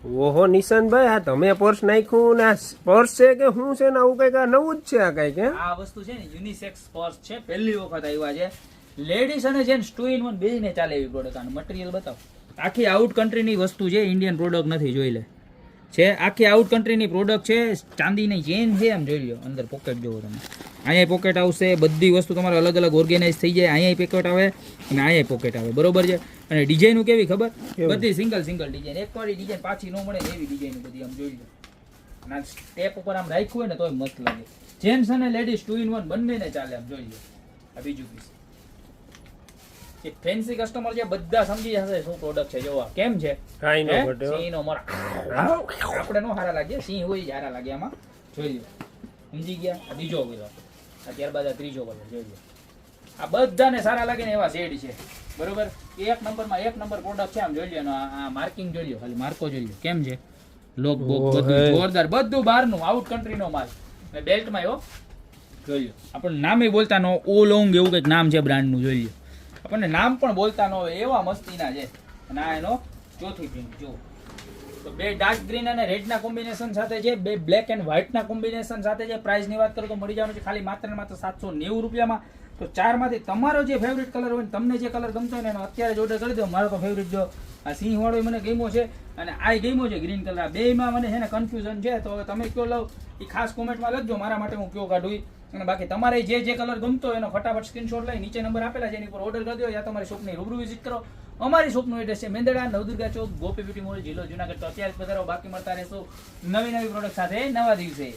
ઓહો નિશાંતભાઈ, આ તમે પર્સ નાખ્યું ને આ પર્સ છે કે શું છે ને આવું કઈક આ નવું જ છે આ કઈક હે? આ વસ્તુ છે ને યુનિસેક્સ પર્સ છે, પહેલી વખત આવ્યા છે. લેડીઝ અને જેન્ટ્સ 2 in 1 બેયને ચાલે એવી પ્રોડક્ટ. આનું મટીરિયલ બતાવો. આખી આઉટ કન્ટ્રીની વસ્તુ છે, ઇન્ડિયન પ્રોડક્ટ નથી, જોઈ લે. છે આખી આઉટ કન્ટ્રીની પ્રોડક્ટ છે, ચાંદીની ચેન છે, આમ જોઈ લો. અંદર પોકેટ જોવો તમે, અહીંયા પોકેટ આવશે, બધી વસ્તુ તમારે અલગ અલગ ઓર્ગેનાઇઝ થઈ જાય. અહીંયા પોકેટ આવે અને અહીંયા પોકેટ આવે, બરોબર છે. અને ડિઝાઇન કેવી ખબર, બધી સિંગલ ડિઝાઇન, એક વાળી ડિઝાઇન પાછી ન મળે એવી ડિઝાઇન બધી, આમ જોઈ લો. અને સ્ટેપ ઉપર આમ રાખ્યું હોય ને તોય મસ્ત લાગે. જેન્ટ્સ અને લેડીઝ 2 in 1 બંનેને ચાલે, આમ જોઈ લો. આ બીજું પીસ એક ફેન્સી કસ્ટમર છે, બધા સમજી જશે શું પ્રોડક્ટ છે. જોવા કેમ છે, કાઈ નો ઘટે હો. સિંહનો મોર આપણે નો હારા લાગે, સિંહ હોય હારા લાગે. આમાં જોઈ લો, સમજી ગયા. આ બીજો કલર, ત્યારબાદ આ ત્રીજો કલર જોઈ લો. આ બધાને સારા લાગે ને એવા શેડ છે, બરોબર. એક નંબર પ્રોડક્ટ છે, આમ જોઈ લો. આ માર્કિંગ જોઈ લો, ખાલી માર્કો જોઈ લો કેમ છે. લોક બોક બધું જોરદાર, બધું બહારનું આઉટ કન્ટ્રીનો માલ. અને બેલ્ટમાં એવો જોઈ લો. આપણને નામે બોલતા નો ઓલોંગ એવું કંઈક નામ છે બ્રાન્ડનું, જોઈ લો. આપણને નામ પણ બોલતા ન હોય એવા મસ્તીના છે. અને આ એનો ચોથી પ્રિન્ટ જો. તો બે ડાર્ક ગ્રીન અને રેડના કોમ્બિનેશન સાથે છે, બે બ્લેક એન્ડ વ્હાઇટના કોમ્બિનેશન સાથે છે. પ્રાઇસની વાત કરું તો મળી જવાનું છે ખાલી માત્ર ને માત્ર 790 રૂપિયામાં. તો ચારમાંથી તમારો જે ફેવરિટ કલર હોય ને તમને જે કલર ગમતો હોય ને એનો અત્યારે જ ઓર્ડર કરી દો. મારો તો ફેવરિટ જો આ સિંહ વાળો મને ગમ્યો છે અને આ ગમ્યો છે ગ્રીન કલર. આ બેયમાં મને છે ને કન્ફ્યુઝન છે, તો હવે તમે કયો લવ એ ખાસ કોમેન્ટમાં લખજો, મારા માટે હું કયો કાઢું. અને બાકી તમારે જે કલર ગમતો હોય એનો ફટાફટ સ્ક્રીનશોટ લઈ નીચે નંબર આપેલા છે એની પર ઓર્ડર કરી દો, યા તમારી શોપની રૂબરૂ વિઝિટ કરો. અમારી શોપનું એડ્રેસ છે મેંદરડા, નવદુર્ગા ચોક, ગોપી બ્યુટી મોલ, જિલ્લો જુનાગઢ. તો અત્યારે જ પધારો, બાકી મળતા રહેશો નવી પ્રોડક્ટ સાથે નવા દિવસે.